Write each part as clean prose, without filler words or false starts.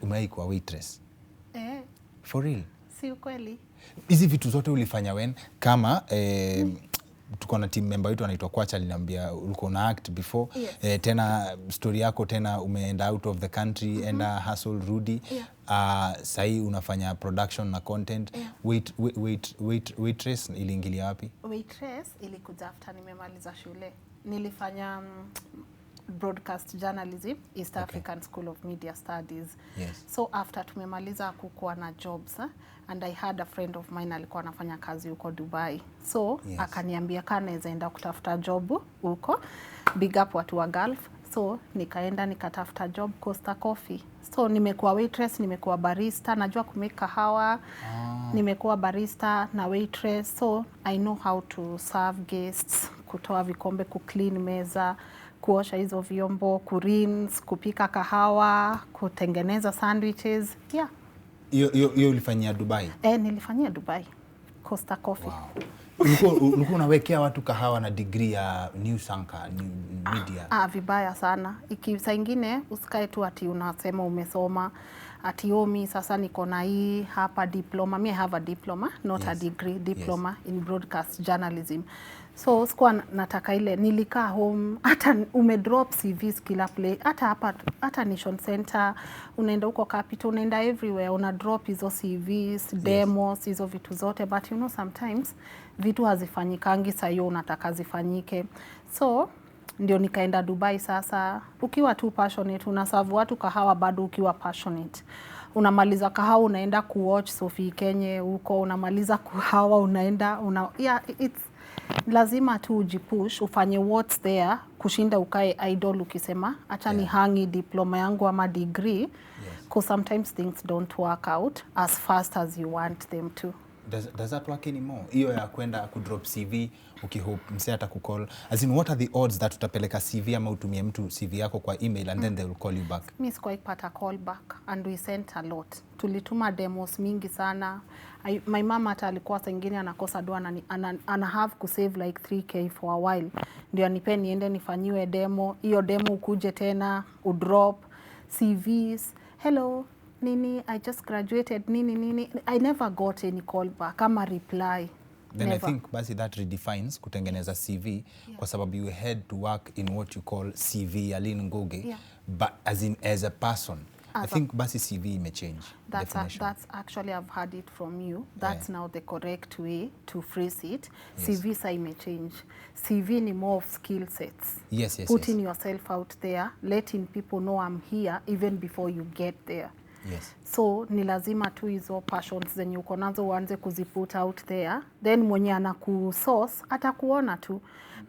umewahi kuwa waitress? For real? Si ukweli. Hizi vitu zote ulifanya when kama tuko na team member wetu anaitwa Kwacha aliniambia ulikuwa na act before. Yes. Tena story yako tena umeenda out of the country enda hustle rudi. Sahi unafanya production na content. Waitress iliingilia wapi? Waitress ilikuja after nimemaliza shule. Nilifanya broadcast journalism, East African School of Media Studies. Yes. So after tumemaliza kukuwa na jobs, and I had a friend of mine alikuwa anafanya kazi huko Dubai. So akaniambia kana naweza enda kutafuta job huko, big up watu wa Gulf. So nikaenda nikatafuta job Costa Coffee. So nimekuwa waitress, nimekuwa barista, najua kumake kahawa. Nimekuwa barista na waitress. So I know how to serve guests, kutoa vikombe, kuclean meza, kuosha hizo vyombo, kurinse, kupika kahawa, kutengeneza sandwiches. Yeah. Hiyo ulifanyia Dubai? Nilifanyia Dubai. Costa Coffee. Wow. Ulikuwa unawekea watu kahawa na degree ya news anchor, media? Vibaya sana. Saa ingine usikae tu ati unasema umesoma ati yomi sasa niko na hii hapa diploma. Me I have a diploma, not a degree, diploma in broadcast journalism. So sikuwa nataka ile, nilikaa home, hata umedrop CVs kila place, hata Nation Center, unaenda huko Capital, unaenda everywhere, una drop hizo CVs, demos, hizo vitu zote, but you know sometimes vitu hazifanyikangi saa hiyo unataka zifanyike. So ndio nikaenda Dubai sasa. Ukiwa tu passionate, unaserve watu kahawa bado ukiwa passionate. Unamaliza kahawa unaenda kuwatch Sophie Kenye huko, unamaliza kahawa unaenda it's lazima tu ujipush, ufanye what's there, kushinda ukae idol ukisema acha ni hangi diploma yangu ama degree, because sometimes things don't work out as fast as you want them to. Does that work anymore? Hiyo ya kwenda kudrop CV ukihope msee atakucall. As in, what are the odds that utapeleka CV ama utumie mtu CV yako kwa email and then they will call you back? Mimi sikuipata call back and we sent a lot. Tulituma demos mingi sana. My mama hata alikuwa sengine anakosa doa ana have to save like 3k for a while. Ndio anipe niende nifanyiwe demo. Hiyo demo ukuje tena udrop CVs. Hello, nini, I just graduated, nini. I never got any call back, kama reply. Then never. I think basi that redefines kutengeneza CV kwa sababu you had to work in what you call CV ya Lynn Ngugi, but as a person. I think basi CV imechange definition. That's actually I've heard it from you. That's now the correct way to phrase it. Yes. CV sa imechange. CV ni more of skill sets. Yes. Putting yourself out there, letting people know I'm here even before you get there. Yes. So ni lazima tu hizo passions zenye uko nazo uanze kuziput out there, then mwenye anakusource atakuona tu.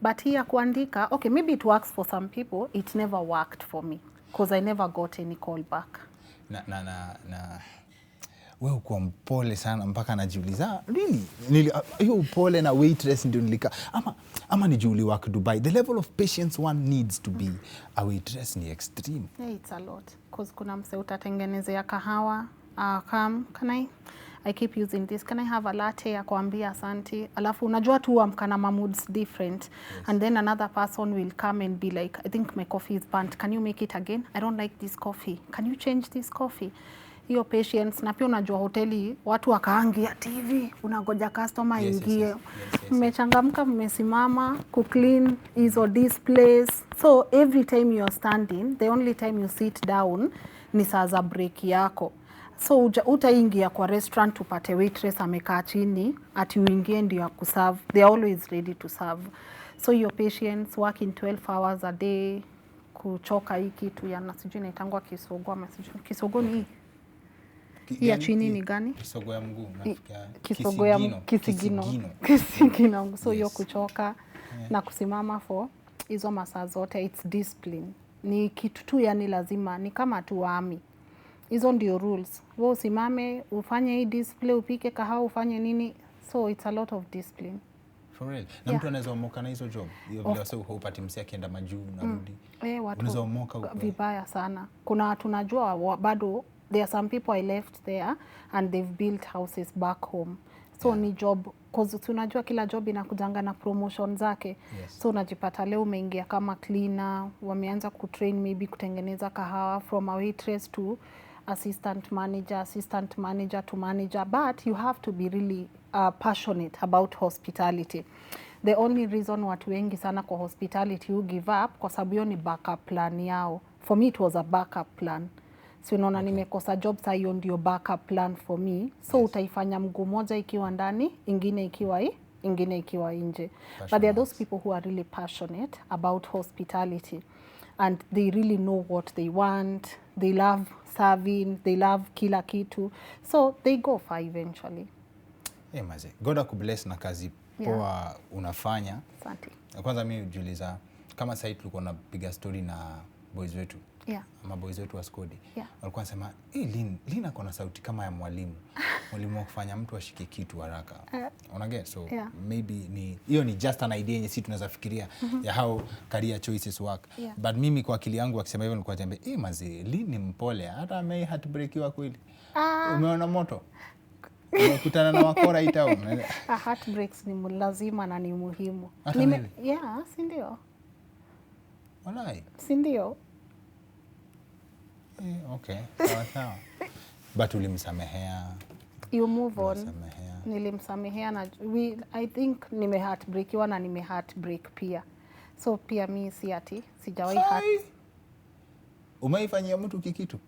But here kuandika, okay, maybe it works for some people, it never worked for me because I never got any call back. Wewe uko mpole sana mpaka najiuliza really hiyo upole na waitress ndio nilika ama nijiuli work Dubai. The level of patience one needs to be a waitress ni extreme. Yeah, it's a lot because kuna mse utatengenezea kahawa, can I keep using this, can I have a latte, akwambia asante, alafu unajua tu amkana moods different. And then another person will come and be like, I think my coffee is burnt, can you make it again, I don't like this coffee, can you change this coffee. Hiyo patience. Na pia unajua hoteli watu wakaangia TV, unagoja customer ingie. Mmechangamka, mmesimama kuclean hizo displays. So every time you are standing, the only time you sit down ni saa za break yako. So utaingia kwa restaurant upate waitress amekaa chini ati uingie ndio ya kuserve. They are always ready to serve. So your patience, working 12 hours a day, kuchoka hii kitu ya nasijui naitangwa kisogo ama sijui kisogo ni ya chini ni gani? Kisogo ya mguu nafikia kisigino. So hiyo kuchoka na kusimama for hizo masaa zote, it's discipline. Ni kitu tu yani lazima, ni kama tu army. Hizo ndio rules. Wewe usimame, ufanye hii display, upike kahawa, ufanye nini. So it's a lot of discipline. For real. Na mtu anaweza omoka na hizo job. Hiyo vile wase upati msi akienda majuu narudi. Watu unaweza omoka vibaya sana. Kuna watu najua bado there are some people I left there and they've built houses back home. So ni job, cause tunajua kila job inakujanga na promotion zake. So unajipata leo umeingia kama cleaner, wameanza kutrain maybe kutengeneza kahawa, from a waitress to assistant manager to manager, but you have to be really passionate about hospitality. The only reason watu wengi sana kwa hospitality who give up kwa sababu hiyo ni backup plan yao. For me it was a backup plan. So unaona nimekosa job, saa hiyo ndio backup plan for me. So utaifanya mguu moja ikiwa ndani, ingine ikiwa nje. But there are those people who are really passionate about hospitality and they really know what they want. They love serving, they love kila kitu. So they go far eventually. Maze, God akubless na kazi poa unafanya. Asante. Kwanza mimi hujiuliza kama sasa tulikuwa tunapiga story na boys wetu. Ama boys wetu wa Skodi. Walikuwa wanasema, Lynn ako na sauti kama ya mwalimu. Mwalimu wa kufanya mtu ashike kitu haraka. Unaget? So maybe hiyo ni just an idea yenye sisi tunaweza fikiria ya how career choices work. But mimi kwa akili yangu akisema hivyo nilikuwa niambia, maze, Lynn ni mpole, hata may heartbreakiwa kweli. Umeona moto? Umekutana na wakora hii town. Heartbreaks ni lazima na ni muhimu. Si ndio? Walai. Si ndio? Okay, sawa. But ulimsamehea. You move on. Nilimsamehea na I think heartbreakiwa na heartbreak pia. So pia mimi si ati sijawahi umeifanyia mtu kikitu?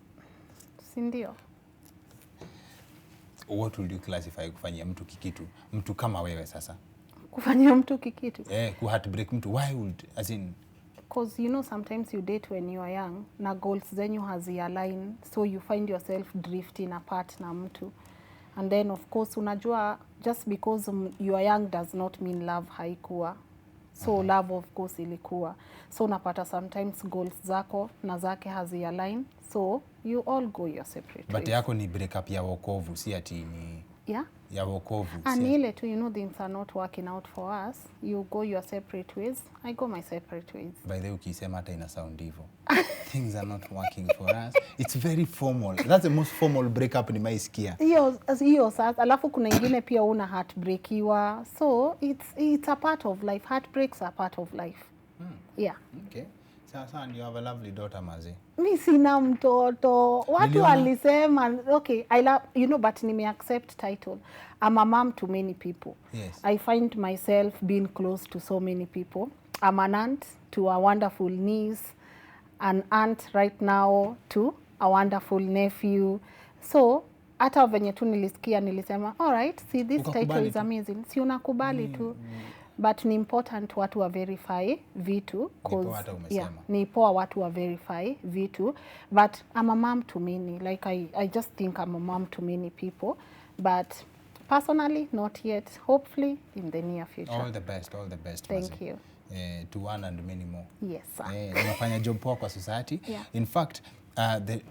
Si ndio? What would you classify kufanyia mtu kikitu? Mtu kama wewe sasa. Kufanyia mtu kikitu? Ku heartbreak mtu. Why would, as in? Because you know sometimes you date when you are young na goals zenyu hazi-align, so you find yourself drifting apart na mtu. And then of course unajua just because you are young does not mean love haikuwa. So love of course ilikuwa. So unapata sometimes goals zako na zake hazi-align, so you all go your separate ways. But yako ni break up ya wokovu, si ati ni ya wokovu. And ile tu, you know, things are not working out for us. You go your separate ways, I go my separate ways. By the way, ukisema hata ina sound hivyo. Things are not working for us. It's very formal. That's the most formal breakup nimeisikia. Hiyo sasa, alafu kuna ingine pia una heartbreakiwa. So it's a part of life. Heartbreaks are part of life. Okay. Sasa you have a lovely daughter, maze. Mimi sina mtoto. Watu walisema, okay, I love, you know, but accept title. I'm a mom to many people. Yes. I find myself being close to so many people. I'm an aunt to a wonderful niece, an aunt right now to a wonderful nephew. So, hata venye tu nilisema, all right, see this title is amazing. Si unakubali tu. But ni important watu wa verify vitu, cause ni poa watu wa verify vitu, but I'm a mom to many, like I just think I'm a mom to many people, but personally not yet, hopefully in the near future. All the best. Thank you. To one and many more. Yes sir. Unafanya job poa kwa society. In fact,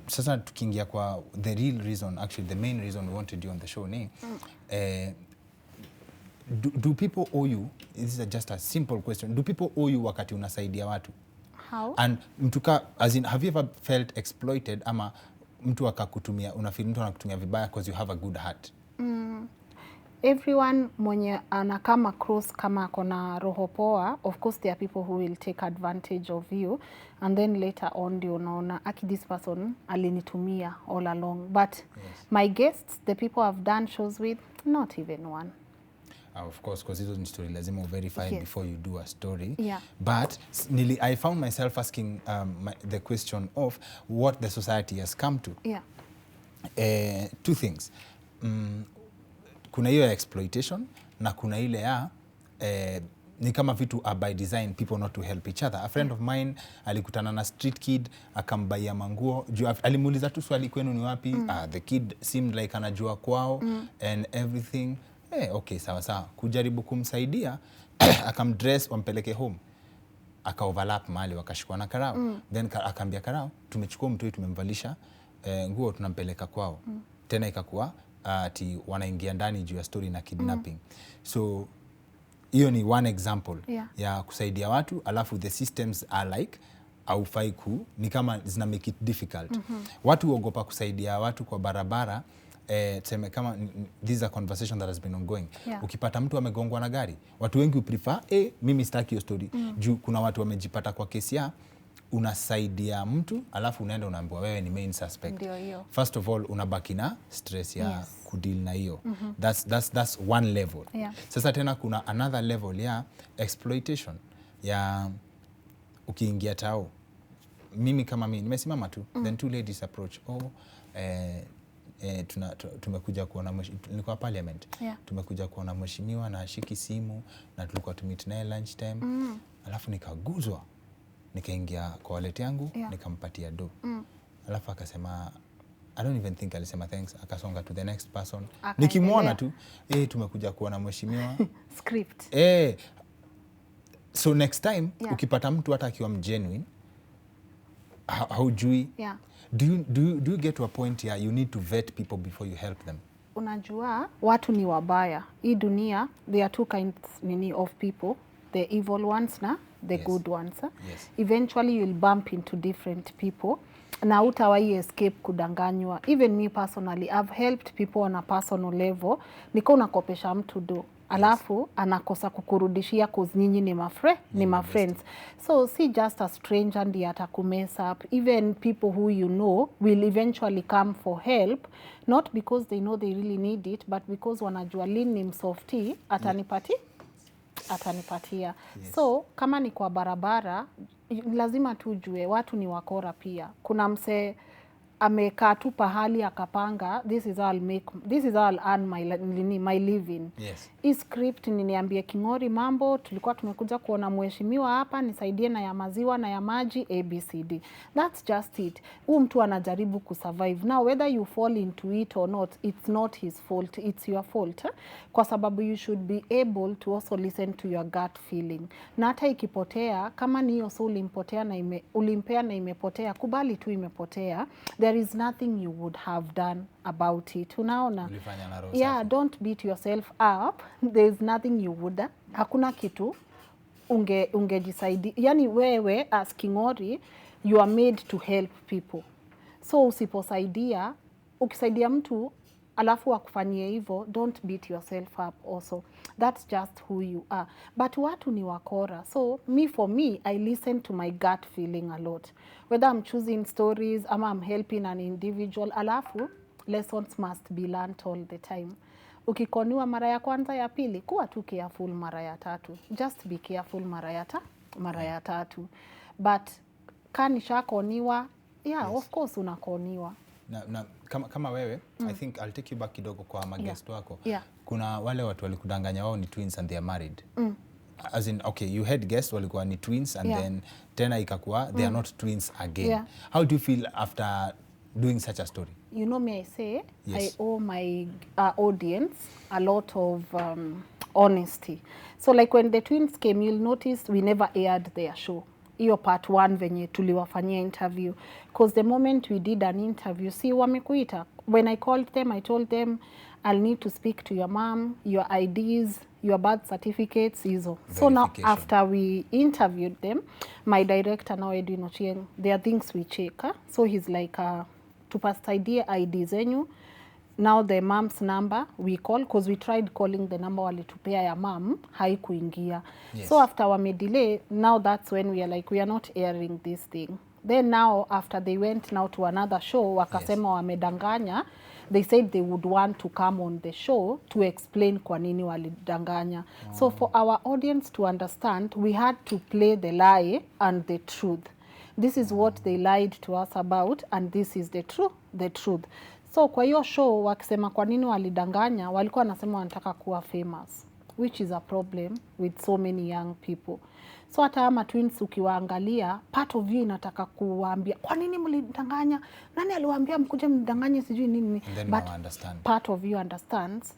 sasa tukiingia kwa the real reason, actually the main reason we wanted you on the show ni do people owe you? This is just a simple question. Do people owe you wakati unasaidia watu? How? And as in, have you ever felt exploited ama mtu akakutumia, unafeel mtu anakutumia vibaya because you have a good heart? Everyone mwenye anakama cross kama akona roho poa, of course there are people who will take advantage of you, and then later on ndio unaona this person alinitumia all along. But my guests, the people I've done shows with, not even one. Of course, because hizo ni story lazima verify before you do a story. But I found myself asking the question of what the society has come to. Two things. Kuna hiyo ya exploitation na kuna ile ya ni kama vitu by design, people not to help each other. A friend of mine alikutana na street kid akambaia manguo, alimuuliza tu swali, kwenu ni wapi? The kid seemed like anajua kwao and everything. Okay, sawa. Kujaribu kumsaidia akamdress wampeleke home. Aka-overlap mahali wakashikwa na karao. Then akaambia karao, tumechukua mtu tumemvalisha nguo tunampeleka kwao. Tena ikakuwa ati wanaingia ndani juu ya story na kidnapping. So hiyo ni one example ya kusaidia watu, alafu the systems are like haufai ni kama zina make it difficult. Watu huogopa kusaidia watu kwa barabara. Tuseme kama this is a conversation that has been ongoing. Ukipata mtu amegongwa na gari, watu wengi prefer mimi sitaki hiyo story. Juu kuna watu wamejipata kwa kesi ya unasaidia mtu alafu unaenda unaambiwa wewe ni main suspect. Ndio hiyo. First of all unabaki na stress ya Yes. kudeal na hiyo. That's one level. Yeah. Sasa tena kuna another level ya exploitation ya ukiingia tao. Mimi kama mimi nimesimama tu, then two ladies approach, tumekuja kuona nilikuwa parliament. Yeah. Tumekuja kuona mheshimiwa na ashiki simu na tulikuwa tumit naye lunch time. Alafu nikaguzwa. Nikaingia kwa wallet yangu, Yeah. nikampatia do. Alafu akasema I don't even think alisema thanks, akasonga to the next person. Nikimwona tu, tumekuja kuona mheshimiwa. Script. So next time, Yeah. ukipata mtu hata akiwa mgenuine, haujui. Yeah. Do you get to a point here you need to vet people before you help them? Unajua watu ni wabaya. Hii dunia there are two kinds of people, the evil ones na the Yes. good ones. Yes. Eventually you'll bump into different people na utawahi escape kudanganywa. Even me personally, I've helped people on a personal level. Niko unakopesha mtu do, alafu anakosa kukurudishia cause nyinyi ni ma friends. So si just a stranger ndiye atakumess up. Even people who you know will eventually come for help, not because they know they really need it, but because wanajua Lynn ni msofty, atanipatia. Yes. So kama ni kwa barabara lazima tujue watu ni wakora pia. Kuna mse amekaa tu pahali akapanga this is how I'll earn my living. Yes. Hii script niambie King'ori mambo, tulikuwa tumekuja kuona mheshimiwa hapa, nisaidie na ya maziwa na ya maji ABCD. That's just it. Huyu mtu anajaribu kusurvive. Now whether you fall into it or not, it's not his fault, it's your fault. Kwa sababu you should be able to also listen to your gut feeling. Na hata ikipotea, kama ni hiyo so ulimpea na imepotea, kubali tu imepotea. There is nothing you would have done about it. Unaona? Ulifanya na roho Yeah, safi. don't beat yourself up. There is nothing you would. Hakuna kitu ungejisaidia. Yani wewe as King'ori, you are made to help people. So usiposaidia, ukisaidia mtu alafu akufanyie hivyo, don't beat yourself up also. That's just who you are. But watu ni wakora. So for me, I listen to my gut feeling a lot. Whether I'm choosing stories ama I'm helping an individual, alafu lessons must be learned all the time. Ukikoniwa mara ya kwanza ya pili, kuwa tu careful mara ya tatu. Just be careful mara ya tatu. But kanishakoniwa, yeah, yes. Of course unakoniwa. Na kama wewe, I think I'll take you back kidogo kwa magest wako. Yeah. Kuna wale watu walikudanganya wao ni twins and they are married. As in, okay, you had guests walikuwa ni twins and then tena ikakuwa they are not twins again. Yeah. How do you feel after doing such a story? You know me, I say, yes. I owe my audience a lot of honesty. So like when the twins came, you'll notice we never aired their show. Iyo part 1 venye tuliwafanyia interview. Because the moment we did an interview, si wamekuita. When I called them, I told them, I'll need to speak to your mom, your IDs, your birth certificates, hizo. So now after we interviewed them, my director now Edwin Ochieng, there are things we check. So he's like, tupasaidie ID zenyu. Now the mom's number we call, because we tried calling the number walitupea ya mom, haikuingia. Yes. So after wame delay, now that's when we are like, we are not airing this thing. Then now after they went now to another show, wakasema wamedanganya, they said they would want to come on the show to explain kwa nini walidanganya. So for our audience to understand, we had to play the lie and the truth. This is what they lied to us about and this is the truth. So kwa hiyo show wakisema kwa nini walidanganya, walikuwa wanasema wanataka kuwa famous, which is a problem with so many young people. So hata ama twins ukiwaangalia, part of you inataka kuwaambia kwa nini mlidanganya, nani aliwaambia mkuje mdanganye sijui nini. But part of you understands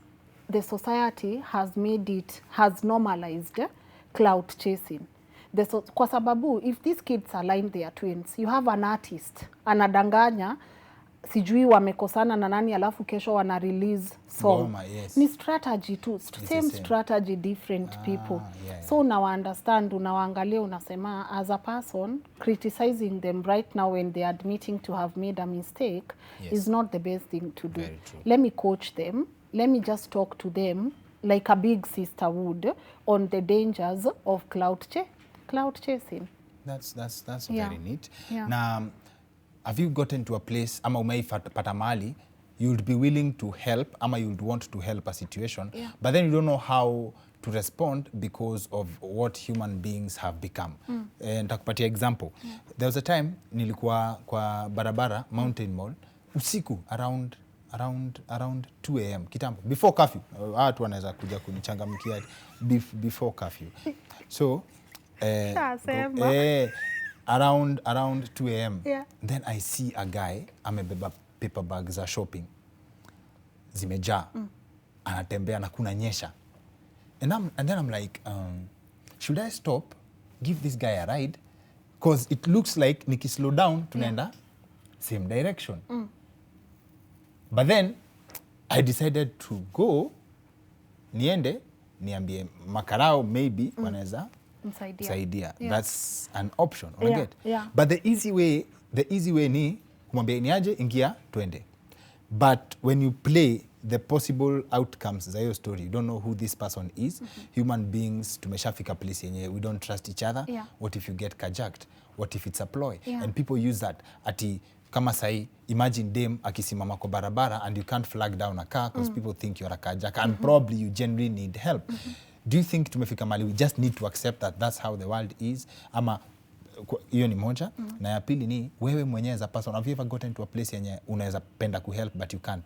the society has normalized clout chasing. Kwa sababu if these kids are lying they are twins, you have an artist anadanganya sijui wamekosana na nani alafu kesho wana release song. Yes. Ni strategy too. Same strategy, different people. Yeah. So unawaangalia unasema as a person criticizing them right now when they are admitting to have made a mistake is not the best thing to do. Let me coach them. Let me just talk to them like a big sister would on the dangers of clout chasing. That's Yeah. very neat. Yeah. Na have you gotten to a place ama umeipata mahali you'd be willing to help ama you'd want to help a situation, Yeah. but then you don't know how to respond because of what human beings have become. Nitakupatia example. There was a time nilikuwa kwa barabara Mountain Mall usiku around 2 am kitambo, before curfew. Watu wanaweza kuja kunichangamkia before curfew. So around 2 am. Yeah. Then I see a guy amebeba paper bag za shopping zimejaa, anatembea na kuna nyesha, and then I'm like, should I stop, give this guy a ride, because it looks like niki slow down tunaenda same direction. But then I decided to go, niende niambie makarao maybe wanaweza msaidia. Yeah. That's an option. Yeah. Yeah. But the easy way ni kumwambia niaje, ingia twende. But when you play the possible outcomes za hiyo story, you don't know who this person is. Human beings tumeshafika place yenye we don't trust each other. Yeah. What if you get carjacked? What if it's a ploy? Yeah. And people use that ati kama sahi, imagine dem akisimama kwa barabara and you can't flag down a car because people think you're a carjacker and probably you genuinely need help. Do you think tumefika mali we just need to accept that that's how the world is? Ama hiyo ni moja. Na ya pili ni wewe mwenyewe as a person, have you ever gotten to a place yenye unaweza penda kuhelp but you can't?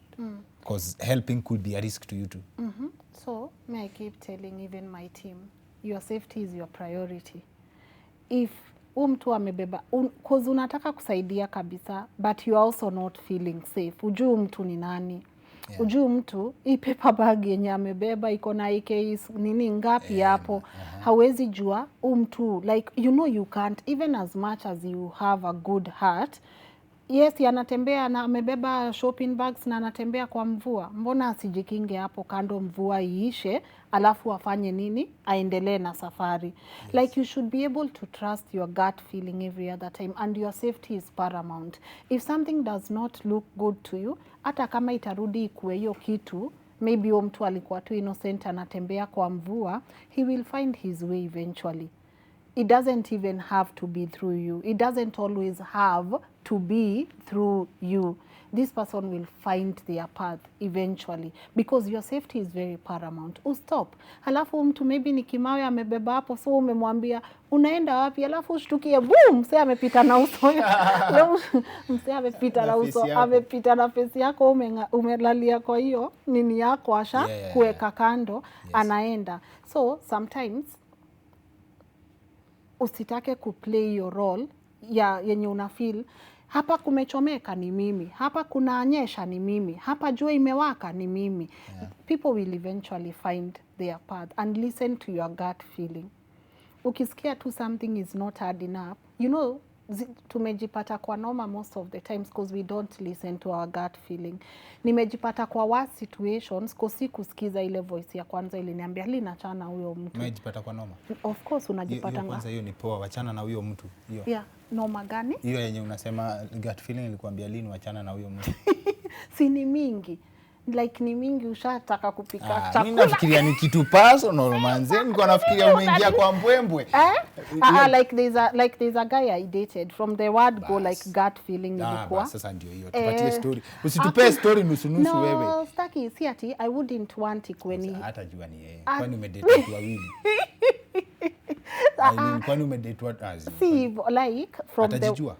Because helping could be a risk to you too. So may I keep telling even my team, your safety is your priority. If mtu amebeba cause unataka kusaidia kabisa but you are also not feeling safe, ujui mtu ni nani. Yeah. Ujui mtu hii paper bag yenye amebeba iko na IKs nini ngapi hapo. Hawezi jua mtu, like you know you can't, even as much as you have a good heart. Yes, anatembea na amebeba shopping bags na anatembea kwa mvua. Mbona asijikinge hapo kando mvua iishe alafu afanye nini? Aendelee na safari. Yes. Like you should be able to trust your gut feeling every other time, and your safety is paramount. If something does not look good to you, hata kama itarudi ikuwe hiyo kitu, maybe huyo mtu alikuwa tu innocent anatembea kwa mvua, he will find his way eventually. It doesn't even have to be through you. It doesn't always have to be through you. This person will find their path eventually because your safety is very paramount. Stop. Halafu mtu maybe ni kimawe amebeba hapo, so umemwambia unaenda wapi, halafu ushtukie boom, msee amepita na uso. Msee amepita na uso, amepita na face yako, umelalia kwa hiyo nini yako asha kuweka kando. Yes. Anaenda. So sometimes usitake kuplay your role yenye unafeel hapa kumechomeka ni mimi, hapa kunanyesha ni mimi, hapa jua imewaka ni mimi. Yeah. People will eventually find their path and listen to your gut feeling. Ukisikia tu something is not hard enough, you know, tumejipata kwa noma most of the times because we don't listen to our gut feeling. Nimejipata kwa worst situations because kusikiza ile voice ya kwanza iliniambia linachana huyo mtu. Umejipata kwa noma? Of course unajipata kwanza hiyo ni poa, wachana na huyo mtu. Hiyo. Yeah, noma gani? Hiyo yenye unasema gut feeling ilikuambia lini wachana na huyo mtu. Si ni mingi. Like ni mingi ushataka kupika chakula. Mimi nafikiria ni kitu personal manze. Niko nafikiria umeingia kwa mbwembwe. Like there's a guy I dated, from the word go like gut feeling ilikuwa. Sasa ndio hiyo. Tupatie story. Usitupe story nusu wewe. No, staki si ati I wouldn't want it when hata jua ni yeye. Kwani umedate watu wawili? Kwani umedate watu azi? See, like from atajijua?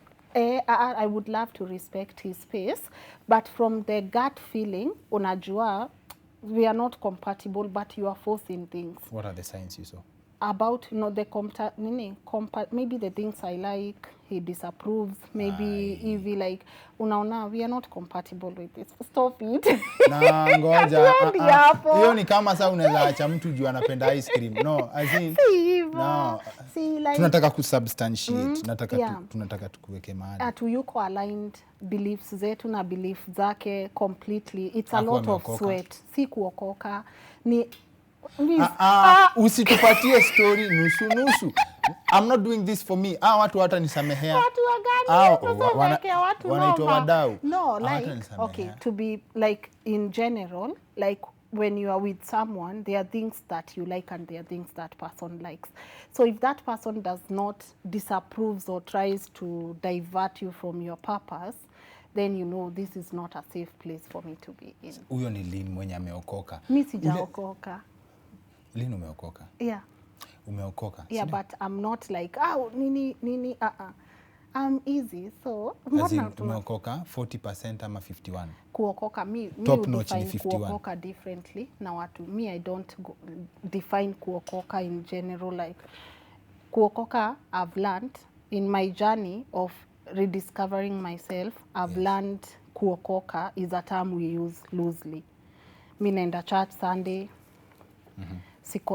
I would love to respect his space, but from the gut feeling, unajua, we are not compatible, but you are forcing things. What are the signs you saw? About, you know, maybe the things I like, he disapproves, maybe hivi like, unaona, we are not compatible with this. Stop it. Na ngoja, hiyo ni kama sasa unaweza acha mtu juu anapenda ice cream. No, as in, no. See, like, tunataka kusubstantiate, tunataka tukuweke mahali. Tuyuko aligned beliefs zetu na beliefs zake completely. It's a lot of sweat. Si kuokoka. Ni usitupatie story nusu. I'm not doing this for me. Watu hata nisamehea. Watu wagani? Wanaitwa wadau. No, like, okay, to be like in general, like when you are with someone, there are things that you like and there are things that person likes. So if that person does not disapproves or tries to divert you from your purpose, then you know this is not a safe place for me to be in. Huyo ni Lynn mwenye ameokoka. Mi sijaokoka. Lynn umeokoka? Yeah. Umeokoka? Yeah, but I'm not like, nini. I'm easy, so umeokoka 40% ama 51? Kuokoka, mi Top notch ni define 51. kuokoka differently na watu. Me, I don't define kuokoka in general. Like, kuokoka, I've learned in my journey of rediscovering myself, I've learned kuokoka is a term we use loosely. Mi naenda church Sunday,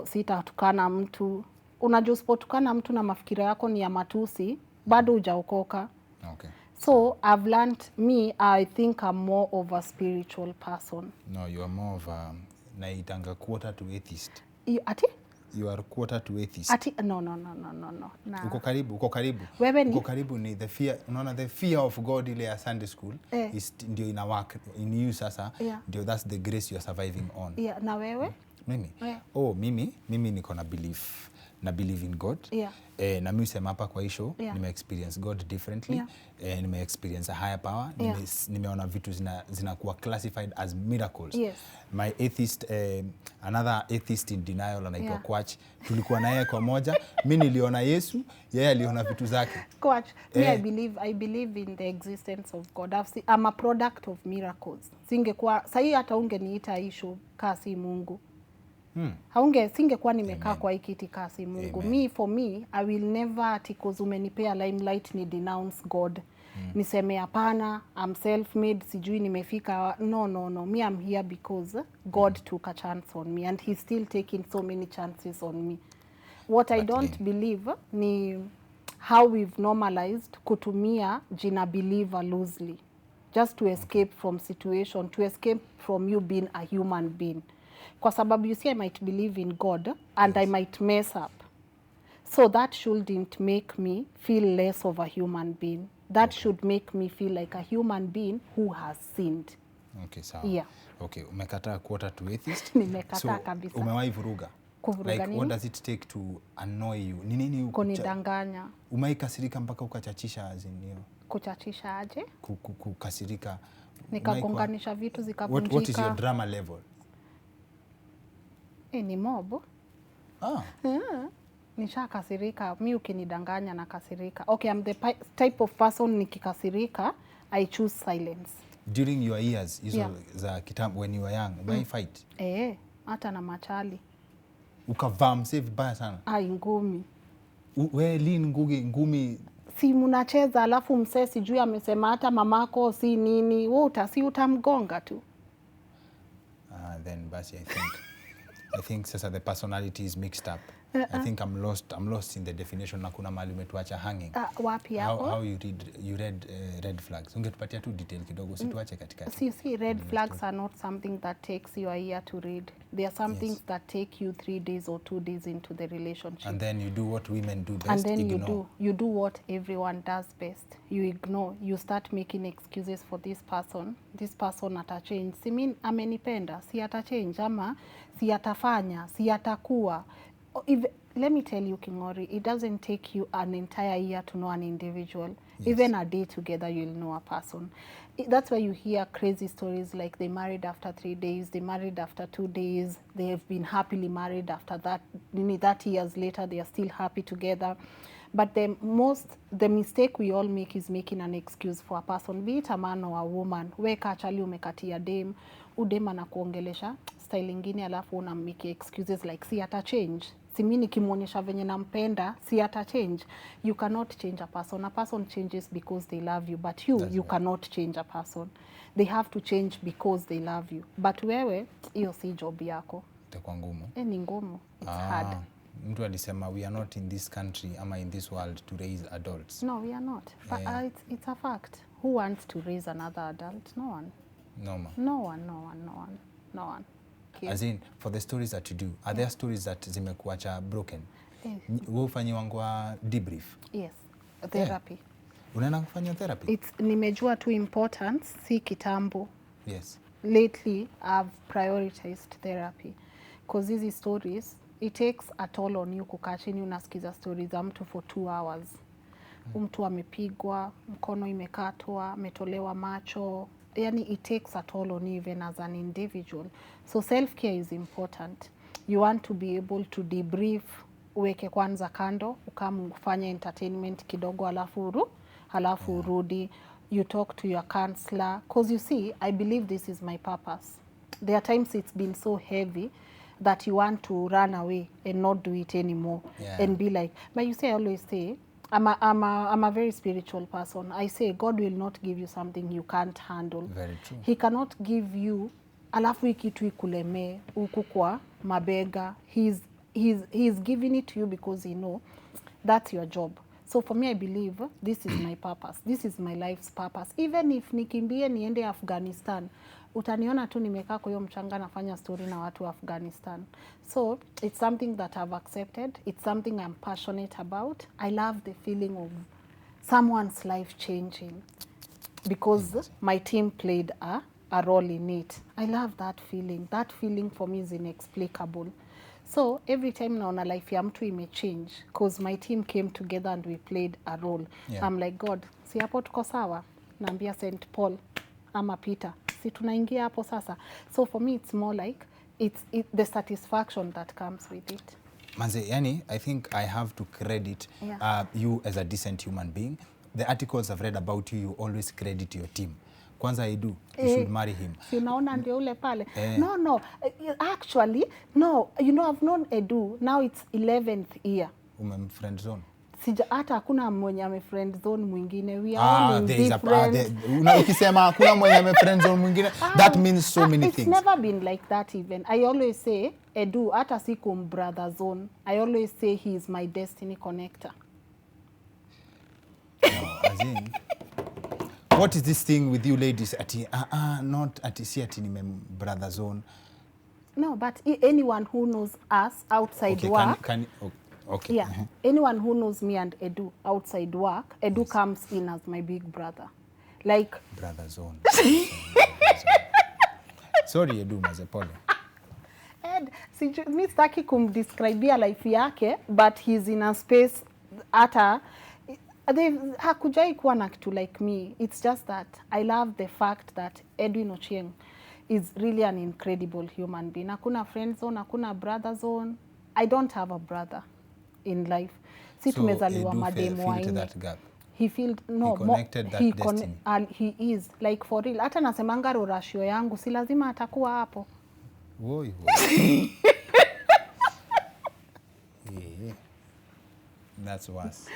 sitatukana mtu. Unajua usipotukana mtu na mafikira yako ni ya matusi, bado hujaokoka. Okay. So I've learned, I think I'm more of a spiritual person. No, you are more of a naitanga quarter to atheist. Ati? You are quarter to atheist. Ati? No. Nah. Uko karibu. Wewe ni? Uko karibu ni the fear, unaona the fear of God ile ya Sunday school is ndio ina work in you sasa. Ndio that's the grace you are surviving on. Yeah, na wewe? Mimi? Yeah. Oh, mimi niko na believe in God. Yeah. Na mimi sema hapa kwa hisho, Yeah. nime experience God differently. Yeah. Nime experience a higher power. Yeah. Nimeona vitu zinakuwa classified as miracles. Yes. My atheist, another atheist in denial anaitwa Kwach. Tulikuwa naye kwa moja. Mimi niliona Yesu, yeye aliona vitu zake. Kwach, I believe in the existence of God. I'm a product of miracles. Singekuwa sahi hata ungeniita issue kasi Mungu. Singekuwa nimekaa kwa ikiti kasi Mungu. For me, I will never articles umenipea limelight ni denounce God. Niseme hapana, I'm self-made, sijui nimefika. No. Me, I'm here because God took a chance on me and he's still taking so many chances on me. What I don't believe ni how we've normalized kutumia jina believer loosely. Just to escape from situation, to escape from you being a human being. Kwa sababu you see, I might believe in God and I might mess up. So that shouldn't make me feel less of a human being. That should make me feel like a human being who has sinned. Okay, sawa. Yeah. Okay, umekataa quarter to atheist. Nimekataa kabisa. Umewahi vuruga? Kuvuruga like, nini? what does it take to annoy you? Ni nini kunidanganya? Umeikasirika mpaka ukachachisha azinio? Kuchachisha aje? Kukasirika. Nikagonganisha vitu zikavunjika. What is your drama level? Ni mob. Nishakasirika. Mi ukinidanganya na kasirika. Okay, I'm the type of person nikikasirika, I choose silence. During your years, za kitambo, when you were young, why fight? Hata na machali. Ukavaa msee vibaya sana? Ngumi. We Lynn Ngugi, ngumi. Si mnacheza alafu msee sijui amesema hata mamako si nini. Si utamgonga tu. Then basi I think sasa the personality is mixed up. I think I'm lost in the definition na kuna mahali umetuacha hanging. Wapi hapo? How you read red flags. Ungetupatia tu detail kidogo usituache katikati. See, red flags are not something that takes you a year to read. They are some things that take you 3 days or 2 days into the relationship. And then you do what women do best. And then ignore. you do what everyone does best. You ignore. You start making excuses for this person. This person ata change. Si mimi amenipenda, si ata change ama si atafanya, si atakuwa. Let me tell you, Kingori, it doesn't take you an entire year to know an individual. Yes. Even a day together, you'll know a person. That's why you hear crazy stories like they married after 3 days, they married after 2 days, they have been happily married after that. 30 years later, they are still happy together. But the mistake we all make is making an excuse for a person, be it a man or a woman. Weka chali umekatia dem, udema na kuongelesha style ingine alafu una make excuses like si ata change. Si mimi nikimuonyesha venye nampenda, si ata change. You cannot change a person. A person changes because they love you, but you cannot change a person. They have to change because they love you. But wewe, hiyo si job yako. Itakuwa ngumu. Ni ngumu. It's hard. Mtu alisema we are not in this country ama in this world to raise adults. No, we are not. But it's a fact. Who wants to raise another adult? No one. No one. As in, for the stories that you do, are there stories that zimekuacha broken? Wewe ufanyiwangwa debrief? Yes, therapy. Unaenda kufanya therapy? Nimejua tu importance, si kitambo. Yes. lately I've prioritized therapy because hizi stories it takes a toll on you kukaa chini unasikiza stories za mtu for 2 hours. Mtu amepigwa, mkono imekatwa, ametolewa macho. Yani it takes a toll on you even as an individual. So self-care is important. You want to be able to debrief, uweke kwanza kando, ukamufanya entertainment kidogo halafu urudi. You talk to your counselor. Because you see, I believe this is my purpose. There are times it's been so heavy that you want to run away and not do it anymore. And be like, but you see, I always say, I'm a very spiritual person. I say God will not give you something you can't handle. Very true. He cannot give you alafu ikitu ikulemee huku kwa mabega. He's giving it to you because he know that's your job. So for me, I believe this is my purpose. This is my life's purpose. Even if nikimbie niende Afghanistan, utaniona tu nimekaa kwa hiyo mchanga nafanya story na watu wa Afghanistan. So it's something that I've accepted. It's something I'm passionate about. I love the feeling of someone's life changing because my team played a role in it. I love that feeling. That feeling for me is inexplicable. So every time naona life ya mtu imechange because my team came together and we played a role. I'm like, God, si hapo tuko sawa? Naambia St. Paul ama Peter, si tunaingia hapo sasa. So for me it's more like it's the satisfaction that comes with it. Manze, yani, I think I have to credit you as a decent human being. The articles I've read about you, you always credit your team. Kwanza I do. You should marry him. Si unaona ndio ule pale. No. Actually, no. You know, I've known Edu. Now it's 11th year. Friend zone. Sija hata hakuna mwenye ame friend zone mwingine. We are all in different. Ukisema hakuna mwenye ame friend zone mwingine, that means so many things. It's never been like that even. I always say, Edu, hata siku brother zone. I always say he is my destiny connector. No, as in, what is this thing with you ladies? Not ati nime brother zone. No, but anyone who knows us outside work. Okay. Yeah. Anyone who knows me and Edu outside work, Edu comes in as my big brother. Like brother zone. Sorry Edu mazepole. Ed, mi sitaki kumdescribea life yake, but he's in a space hata hakujai kuwa na kitu like me. It's just that I love the fact that Edwin Ochieng is really an incredible human being. Hakuna friend zone, hakuna brother zone. I don't have a brother in life. Si tumezaliwa mademo waini. He felt no, he connected that destiny. He is like for real. Hata nasemanga rorashio yangu si lazima atakuwa hapo. Woi. Yeah. That's worse.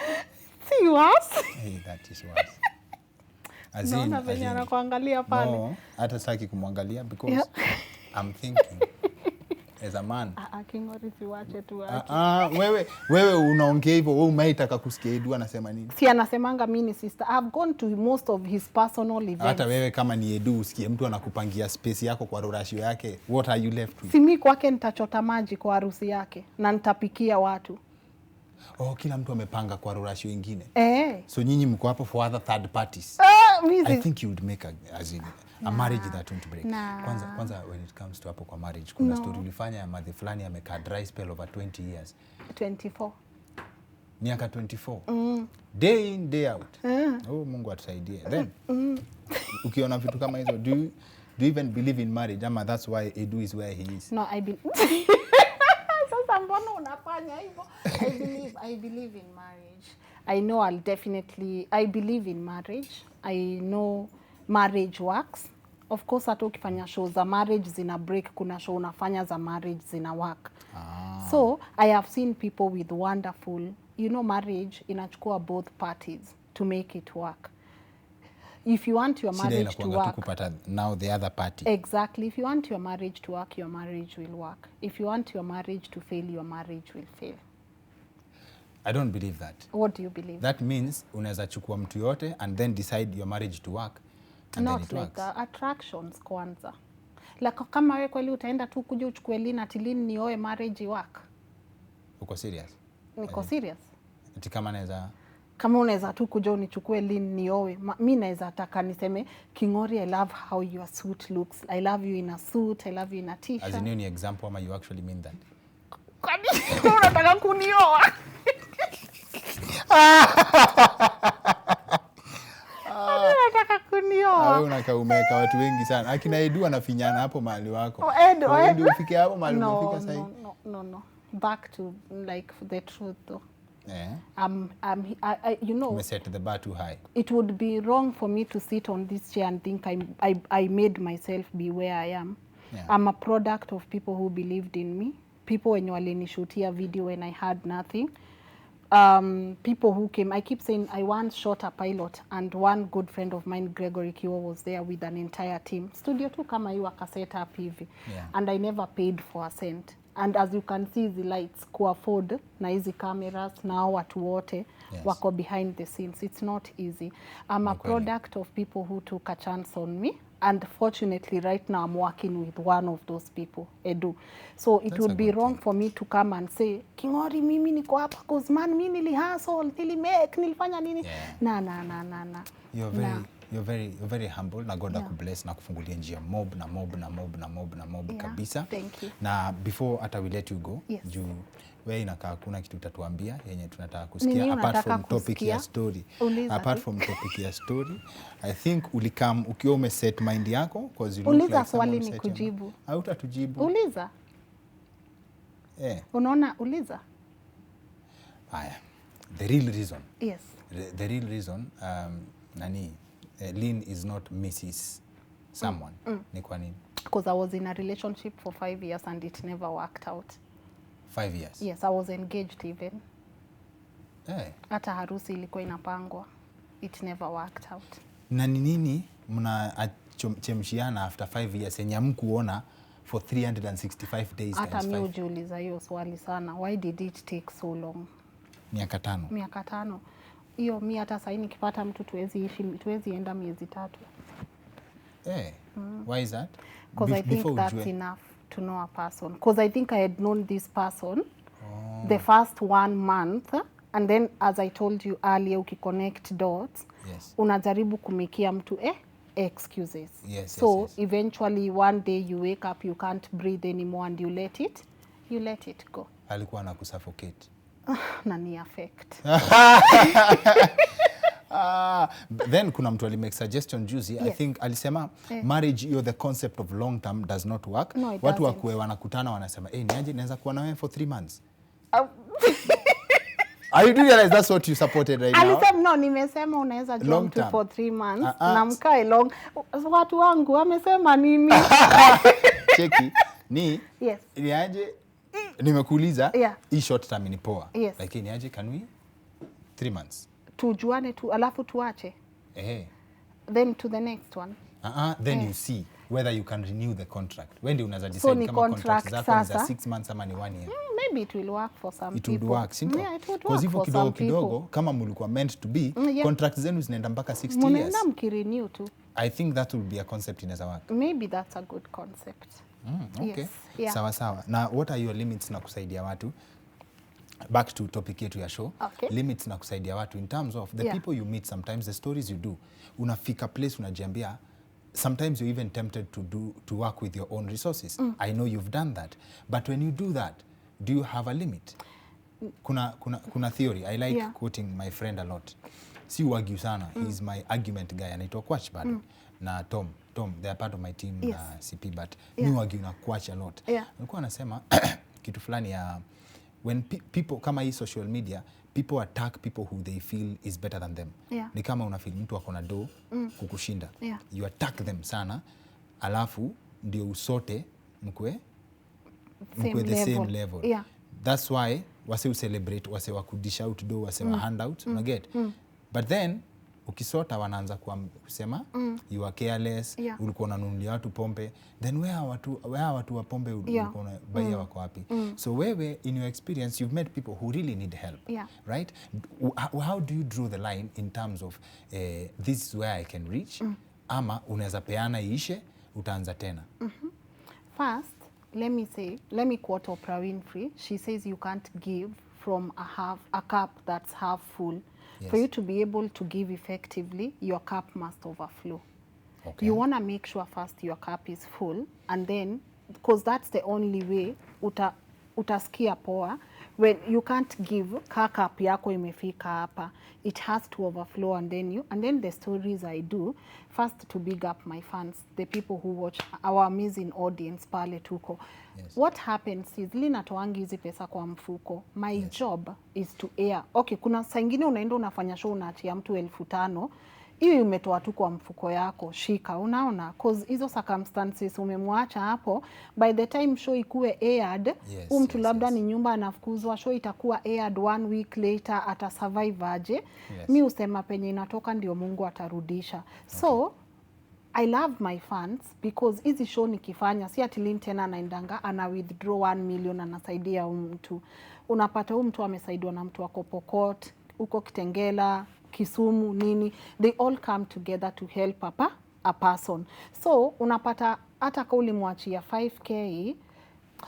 See worse? Hey, that is worse. Naona venye anakuangalia pale. No, hata sitaki kumwangalia because I'm thinking as a man. Kingori siwache tu wake. Wewe unaongea hivyo, wewe umaitaka kusikia Edu anasema nini? Si anasemanga mimi sister. I've gone to most of his personal events. Hata wewe kama ni Edu usikie mtu anakupangia space yako kwa rorashio yake, what are you left with? Si mimi kwake nitachota maji kwa harusi yake na nitapikia watu. Kila mtu amepanga kwa rorashio ingine. So nyinyi mko hapo for other third parties. I think you would make a marriage that won't break. Kwanza when it comes to hapo kwa marriage, kuna story ulifanya ya madhe fulani amekaa dry spell over 20 years. 24. Miaka 24. Day in, day out. Mungu atusaidie. Then, ukiona vitu kama hizo, do you even believe in marriage? Ama that's why Edu is where he is. No, I believe. Sasa mbona unafanya hivyo? I believe in marriage. I know I believe in marriage. I know marriage works. Of course, hata ukifanya show za marriage zina break, kuna show unafanya za marriage zina work. So, I have seen people with wonderful, marriage inachukua both parties to make it work. If you want your marriage to work, now the other party. Exactly. If you want your marriage to work, your marriage will work. If you want your marriage to fail, your marriage will fail. I don't believe that. What do you believe? That means unaweza chukua mtu yote and then decide your marriage to work. And not then it like works. that. Attractions kwanza. Like kama wewe kweli utaenda tu kuja uchukue Lynn ati Lynn nioe marriage work. Uko serious? Niko serious. Ati kama naweza Kama unaweza tu kuja unichukue Lynn niowe, mi naweza taka niseme King'ori, I love how your suit looks. I love you in a suit, I love you in a t-shirt. As in any example ama you actually mean that? Kwani unataka kunioa? Unataka kunioa? Wewe unakaa umeka watu wengi sana. Akina Edu anafinyana hapo mahali wako. Edu ufike hapo mahali umefika sasa. No. Back to like the truth though. Yeah. You know, You set the bar too high. it would be wrong for me to sit on this chair and think I made myself be where I am. Yeah. I'm a product of people who believed in me. People when walinishutia video when I had nothing. People who came, I keep saying I once shot a pilot and one good friend of mine, Gregory Kiwa, was there with an entire team. Studio tu kama hiyo akaset up hivi. Yeah. And I never paid for a cent. And as you can see, the lights ku-afford na hizi cameras na watu wote Yes. wako behind the scenes. It's not easy. I'm a product of people who took a chance on me. And fortunately, right now, I'm working with one of those people, Edu. So it would be wrong for me to come and say, King'ori, mimi niko hapa cause man, mimi nilihustle, nilimake, nilifanya nini. Yeah. Na. You're very humble na God akubless na kufungulia njia mob kabisa. Thank you. Na before hata we let you go, Yes. juu wewe inakaa kuna kitu utatuambia yenye tunataka kusikia apart from topic ya story. Uliza Apart from topic ya story, I think ulikam ukiwa umeset mind yako because you look Uliza like someone swali ni set kujibu. Au utatujibu. Uliza. Unaona, uliza. Haya. The real reason. Yes. The real reason Lynn is not Mrs. someone. Ni kwa nini? Because I was in a relationship for 5 years and it never worked out. 5 years? Yes, I was engaged even. Hata harusi ilikuwa inapangwa. It never worked out. Na ni nini mnachemshiana after 5 years yenye hamkuona for 365 days? Hata mimi hujiuliza hiyo swali sana. Why did it take so long? Miaka 5. Miaka 5. Hiyo mimi hata sasa nikipata mtu tuwezi enda miezi 3. Why is that? Because I think that's enough to know a person. Because I think I had known this person the first 1 month, and then as I told you earlier, ukiconnect dots, unajaribu kumikia mtu excuses. So eventually one day you wake up, you can't breathe anymore and you let it go. Alikuwa anakusuffocate. Na ni affect. Then kuna mtu alimake suggestion juzi. I think alisema marriage, the concept of long term does not work. No, watu wakuwe wanakutana wanasema niaje naweza kuwa na wewe for 3 months. Are you realize that's what you supported right now? Alisema no, nimesema unaweza join tu for 3 months na mkae long. Watu wangu wamesema nini? Cheki ni niaje nimekuuliza hii short term ni poa. Lakini niaje can we 3 months tujuane tu alafu tuache. Then to the next one. Then you see whether you can renew the contract. When do unaweza decide kama contract zako ni za 6 months ama ni 1 year? Maybe it will work for some people. It would work, sindio? Yeah, it would work for kidogo, some people. kidogo, kama mulikuwa meant to be, contract zenu zinaenda mpaka 60 years. Munaenda mkirenew tu. I think that will be a concept inaweza work. Maybe that's a good concept. Okay. Sawa sawa. Na what are your limits na kusaidia watu? Back to topic yetu ya show. Limits na kusaidia watu in terms of the people you meet, sometimes the stories you do. Unafika place unajiambia, sometimes you're even tempted to work with your own resources. I know you've done that. But when you do that, do you have a limit? Kuna theory. I like quoting my friend a lot. Si uargue sana. He's my argument guy. Anaitwa Kwach bado. Na Tom, they are part of my team CP, but mi uargue na Kwach a lot. Nilikuwa nasema kitu fulani ya when people kama hii social media, people attack people who they feel is better than them. Ni kama unafeel mtu akona do kukushinda. You attack them sana, alafu ndio usote mkwe the same level. That's why wase celebrate, wase wakudish out do, wase wa handout, unaget? But then ukisota wanaanza kusema you are careless, ulikuwa unanunulia watu pombe, then where watu wa pombe ulikuwa unabaia wako wapi? So wewe in your experience you've met people who really need help, right? How do you draw the line in terms of this is where I can reach, ama unaweza peana iishe utaanza tena? First, let me quote Oprah Winfrey. She says you can't give from a cup that's half full For you to be able to give effectively, your cup must overflow. Okay. You want to make sure first your cup is full, and then, because that's the only way utasikia poa. When you can't give cup yako imefika hapa, it has to overflow, and then the stories I do, first to big up my fans, the people who watch, our amazing audience pale tuko. Yes. What happens is Lynn atoangi hizi pesa kwa mfuko. My job is to air. Okay, kuna saa ingine unaenda unafanya show unaachia mtu 5,000, hiyo umetoa tu kwa mfuko yako, shika, unaona, cause hizo circumstances umemwacha hapo, by the time show ikuwe aired, mtu labda ni nyumba anafukuzwa, show itakuwa aired 1 week later, ata survive aje? Mi usema penye inatoka ndio Mungu atarudisha. So I love my fans because hizi show nikifanya, si ati Lynn tena anaendanga ana withdraw 1 million anasaidia mtu. Unapata mtu amesaidiwa na mtu wako Pokot, uko Kitengela, Kisumu, nini, they all come together to help a person. So unapata hata kauli mwachia 5k,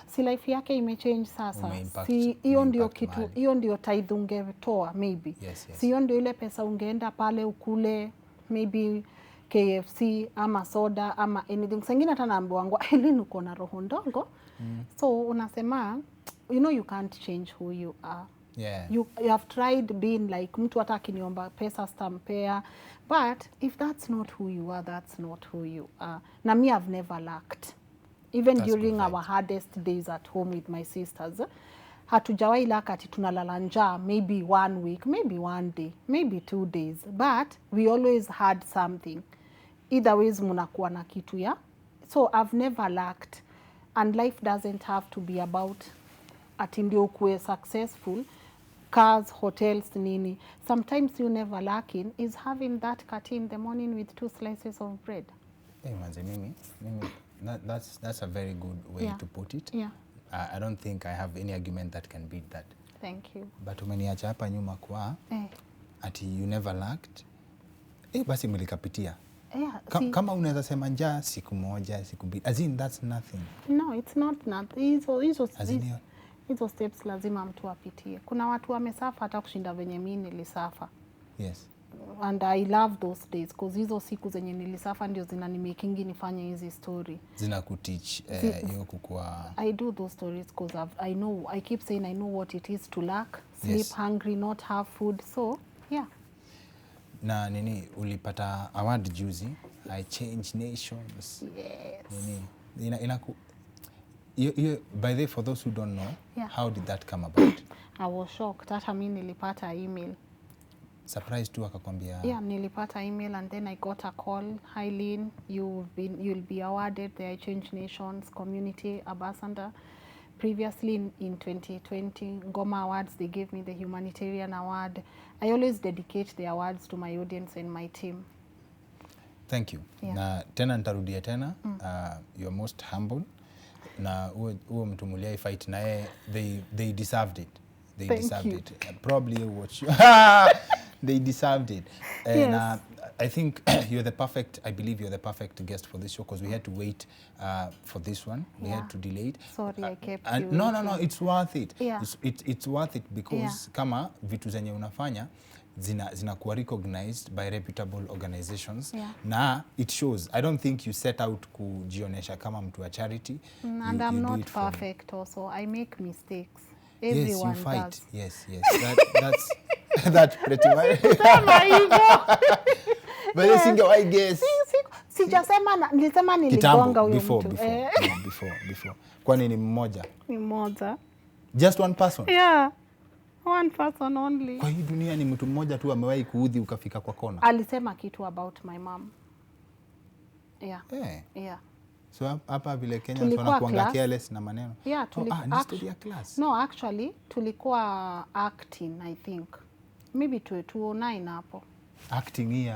si life yake imechange sasa. Si hiyo ndio kitu, hiyo ndio tithe ungetoa maybe. Si hiyo ndio ile pesa ungeenda pale ukule maybe KFC ama soda ama anything. Sengine hata naambiwa Lynn uko na roho ndogo. So unasema, you know, you can't change who you are. You have tried being like mtu hata akiniomba pesa stampea, but if that's not who you are, that's not who you are. Na me, I've never lacked. Even during our hardest days at home with my sisters, hatujawahi lack ati tunalala njaa maybe 1 week, maybe 1 day, maybe 2 days, but we always had something. Either ways munakuwa na kitu ya. So I've never lacked, and life doesn't have to be about ati ndio ukuwe successful, cars, hotels, nini. Sometimes you never lacking is having that kati in the morning with 2 slices of bread. Hey, manze, mimi that's a very good way to put it. I don't think I have any argument that can beat that. Thank you. But umeniacha hapa nyuma kwa ati you never lacked. Basi mlikapitia. Kama unaweza sema njaa siku moja, siku mbili, as in that's nothing. No, it's not. Hizo steps lazima mtu apitie. Kuna watu wamesafa hata kushinda venye mimi nilisafa. Yes. And I love those days because hizo siku zenye nilisafa ndio zinanimakingi nifanye hizi story. Zina kuteach hiyo kukua. I do those stories because I keep saying I know what it is to lack, sleep hungry, not have food. So, yeah. Na nini ulipata award juzi, I Change Nations. Yes. Nini by the way, for those who don't know, how did that come about? I was shocked. Hata mimi nilipata email. Surprise tu akakwambia? Yeah, nilipata email and then I got a call. Hi Lynn, you'll be awarded the I Change Nations Community Ambassador. Previously in 2020, Ngoma Awards, they gave me the humanitarian award. I always dedicate the awards to my audience and my team. Thank you. Na tena nitarudia tena, you're most humble. Na huo mtu mulia fight naye, they deserved it. They deserved it. Probably watch you. They deserved it. And I think I believe you're the perfect guest for this show because we had to wait for this one. We had to delay it. Sorry, I kept you. No, it's worth it. Yeah. It's worth it because kama vitu zenye unafanya zinakuwa recognized by reputable organizations. Na it shows. I don't think you set out kujionesha kama mtu wa charity. And I'm not perfect also. I make mistakes. Everyone yes, you fight. does. Yes. That's pretty much. But singewahi guess. Sijasema, nilisema niligonga huyo mtu. Before. Kwani ni mmoja? Ni mmoja. Just one person? Yeah. One person only. Kwa hii dunia ni mtu mmoja tu amewahi kuudhi ukafika kwa kona? Alisema kitu about my mom. Yeah. So hapa vile Kenya tunakuanga careless na maneno. Yeah, ni story ya class. No, actually tulikuwa acting, I think. Maybe 2009 hapo. Acting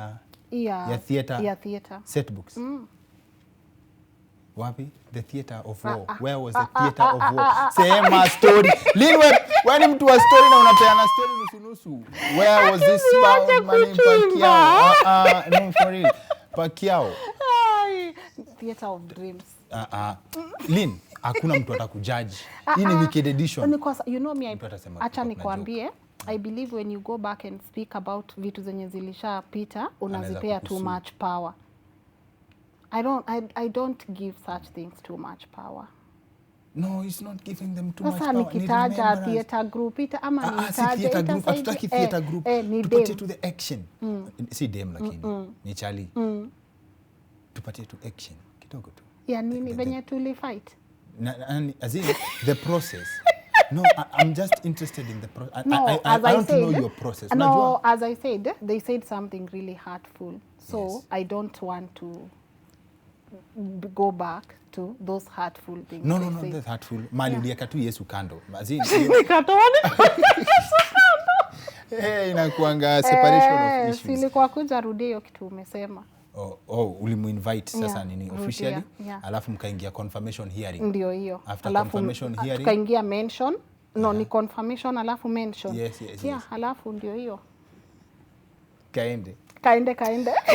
ya theater. Yeah, theater. Set books. Wapi? The theater of war. Where was the theater of war? Sema story. Lynn, when mtu wa story na unapeana story nusu. Where was this man Pacquiao? No, for real. Pacquiao. Theater of dreams. Lynn, hakuna mtu atakujaji. Hii ni wicked edition. You know me, acha nikwambie, I believe when you go back and speak about vitu zenye zilishapita unazipea too much power. I don't give such things too much power. No, it's not giving them too much Sasa power. nikitaja theater group ama nitaja theater group, hatutaki theater group. Tupatie to the action. Si dem lakini ni Charlie. Tupatie to action kidogo tu. Ya nini venye tulifight? As in the process. No, I'm just interested in the process. No, I want to know your process. No, as I said, they said something really hurtful. So Yes. I don't want to go back to those hurtful things. No, that's hurtful. Mali ulieka tu Yesu kando. As in, inakuanga separation of issues. Silikuwa kuja rudia hiyo kitu umesema. Ulimuinvite sasa nini officially, yeah. Alafu mkaingia confirmation hearing. Ndio hiyo. After confirmation hearing tukaingia mention. No, ni confirmation alafu mention. Yes. Alafu ndio hiyo. Kaende.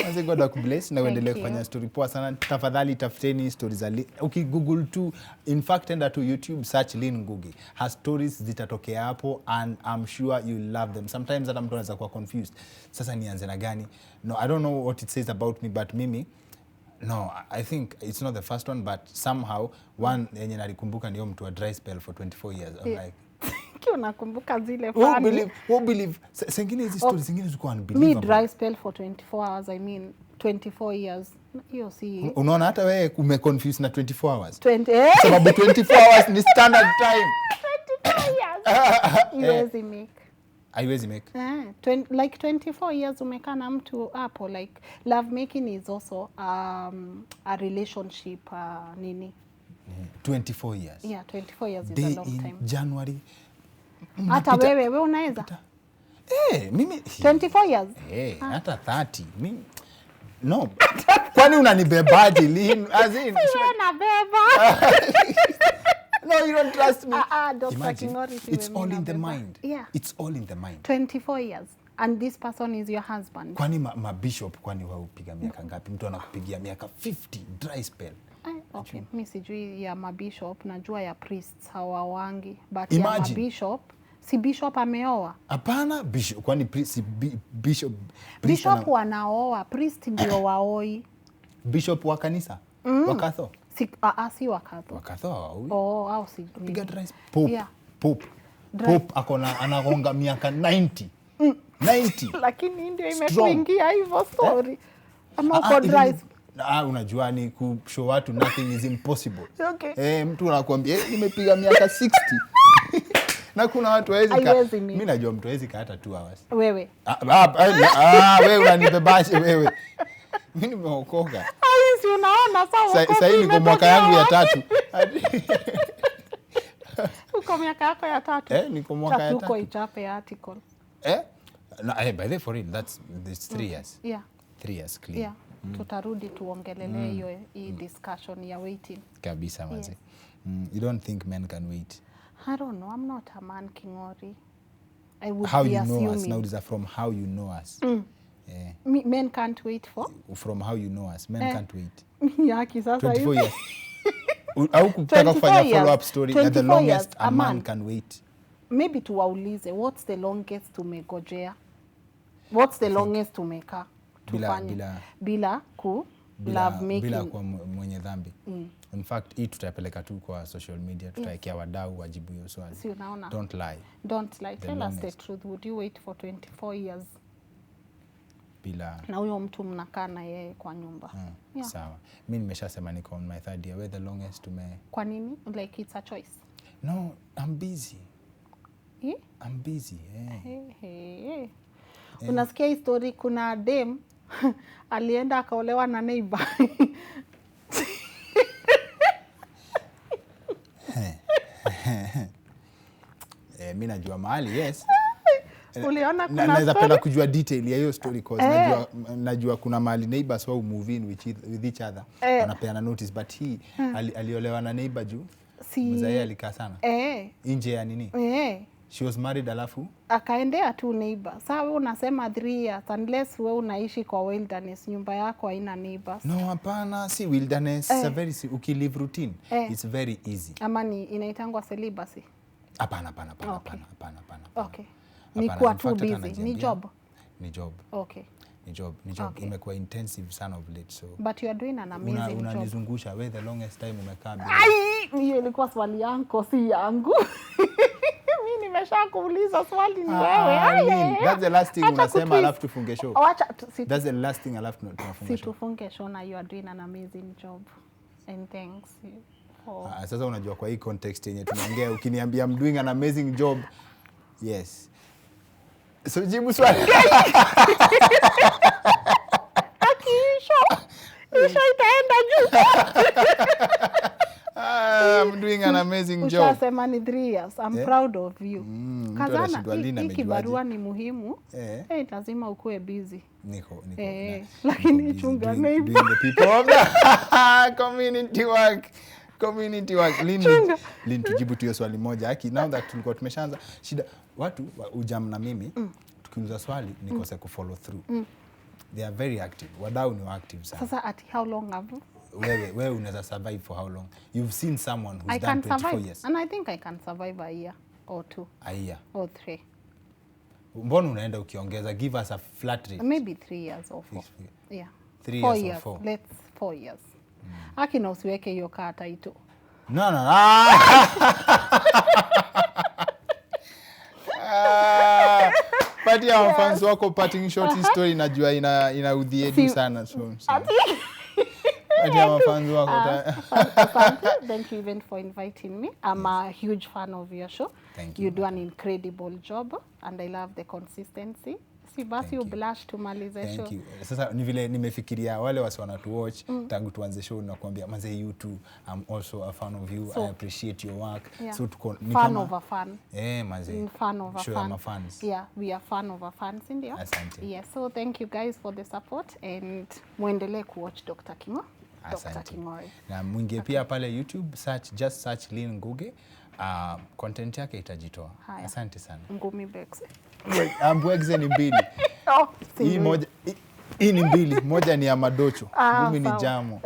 Mase God akubless na uendelee kufanya story poa sana. Tafadhali tafuteni stories za Google tu. In fact, enda to YouTube, search Lynn Ngugi. Her stories zitatokea hapo and I'm sure you love them. Sometimes hata mtu anaweza kuwa confused. Sasa nianze na gani? No, I don't know what it says about me, but mimi no, I think it's not the first one, but somehow one yenye nalikumbuka ndio mtu wa dry spell for 24 years. I'm like kio nakumbuka zile funny. Who believe sengine hizi stories zingine ziko unbelievable. Me dry spell for 24 hours, I mean 24 years. Hiyo si. Unaona hata wewe umeconfuse na 24 hours. Sababu 24 hours ni standard time. 24 years. Haiwezi make. Like 24 years umekaa na mtu hapo, like love making is also a relationship nini. 24 years. Yeah, 24 years Day is a long time. January. Hata wewe unaweza? Mimi 24 years. Hata 30. Mimi no. Kwani unanibebaje Lynn? As in unabeba. No, you don't trust me. Imagine, it's all in the mind. Yeah. It's all in the mind. 24 years. And this person is your husband. Kwani bishop kwani wao upiga miaka ngapi? Mtu anakupigia miaka 50 dry spell. Okay, mimi sijui ya mabishop, najua ya priests hawawangi, but Imagine. ya mabishop, si bishop ameoa? Hapana, bishop kwani Bishop wanaoa, priest ndio waoi. Bishop wa kanisa? Wakatho? Si wakatho. Wakatho hawaoi. Au si. Piga dry spell. Pope akona anagonga miaka 90. 90. Lakini ndio imekuingia hivyo story. Ama uko dry. Unajua ni kushow watu nothing is impossible. Okay. Mtu anakuambia nimepiga miaka 60. Na kuna watu hawezi mimi najua mtu hawezi hata 2 hours. Wewe. Wewe unanibebashe wewe. Mimi nimeokoka. Si unaona sawa. Sasa hii niko mwaka yangu ya 3. Uko miaka yako ya 3. Niko mwaka ya 3. Tuko ichape article. No, by the way, for real, that's 3 years. Yeah. 3 years clear. Yeah. Tutarudi tuongelele hiyo discussion ya waiting. Kabisa maze. Yes. You don't think men can wait? I don't know. I'm not a man, Kingori. I would how be you assuming. know us now is from how you know us. Yeah. Men can't wait for? From how you know us. Men can't wait. Yaki sasa 24 years. Au kutaka kufanya follow up story that the longest a man can wait. Maybe tuwaulize what's the longest tumegojea? What's the longest tumeka? Bila love making. Bila kwa mwenye dhambi. In fact, hii tutapeleka tu kwa social media, tutaekea wadau wajibu hiyo swali. Si unaona? Don't lie. Don't lie. Tell us the truth. Would you wait for 24 years? Bila. Na huyo mtu mnakaa na yeye kwa nyumba. Yeah. Sawa. Mimi nimeshasema niko on my 3rd year. Where the longest Kwa nini? Like it's a choice. No, I'm busy. Yeah? I'm busy. Hey. Unasikia hii story, kuna dem alienda akaolewa na neighbor. Mimi najua mahali, yes. Uliona kuna naweza penda kujua detail ya hiyo story cause najua kuna mahali neighbors wao move in with each other. Wanapeana notice but he aliolewa na neighbor juu. Mzae alikaa sana. Nje ya nini? She was married alafu akaendea tu neighbor. Sasa wewe unasema 3 years unless wewe unaishi kwa wilderness, nyumba yako haina neighbors. No, hapana, si wilderness. It's a very ukilive routine. It's very easy. Ama ni inaitangwa celibacy? Hapana. Okay. Ni kuwa too busy. Ni job. Ni job. Okay. Ni job. Okay. Imekuwa intensive sana of late, so. But you are doing an amazing job. Unanizungusha wewe the longest time umekaa bila. Hiyo ilikuwa swali yangu, si yangu. Mimi nimeshakuuliza swali ni wewe. That's the last thing unasema alafu tufunge show. That's the last thing alafu tunafunga show. Si tufunge show na you are doing an amazing job. And thanks for... Sasa unajua kwa hii context yenye tunaongea ukiniambia I'm doing an amazing job. Yes. So jibu swali. Isho itaenda juu. I'm doing an amazing job. Ushasema ni 3 years. I'm proud of you. Kazana, hii kibarua ni muhimu. Lazima ukue busy. Niko. Lakini chunga maybe. Doing the people of the community work. Lynn, tujibu tu hiyo swali moja. Haki, now that tulikuwa tumeshaanza, shida watu ujam na mimi, tukiuliza swali nikose kufollow through. They are very active. Wadau ni active sana. Sasa at how long have you? Wewe unaweza survive for how long? You've seen someone who's I done can 24 survive. years. And I think I can survive a year or 2. A year. Or 3. Mbona unaenda ukiongeza? Give us a flat rate. Maybe 3 years or 4. Yeah. 3 years years. or 4. Let's 4 years. Haki na usiweke hiyo kata ito. No. Pati ya fans wako parting short story najua inaudhi edu sana so. Pati ya fans wako. Thank you even for inviting me. I'm a huge fan of your show. Thank you. You do an incredible job and I love the consistency. Si basi you blush to malize show. Thank you. Sasa ni vile nimefikiria wale wasi wanatu watch tangu tuanze show na kuambia manze you too, I'm also a fan of you. So, I appreciate your work. Yeah. So tuko ni fan of a fan. Manze. Fan of a sure fan. I'm a fans. Yeah, we are fan of a fans ndio. Asante. Yeah, so thank you guys for the support and muendelee kuwatch Dr. Kingo. Dr. Kingori. Na mwingie pia pale YouTube, just search Lynn Ngugi. Content yake itajitoa. Asante sana. Ngumi Breaks. Ambwexe ni mbili. Hii ni mbili, moja ni ya Madocho. Ngumi ni Jamo.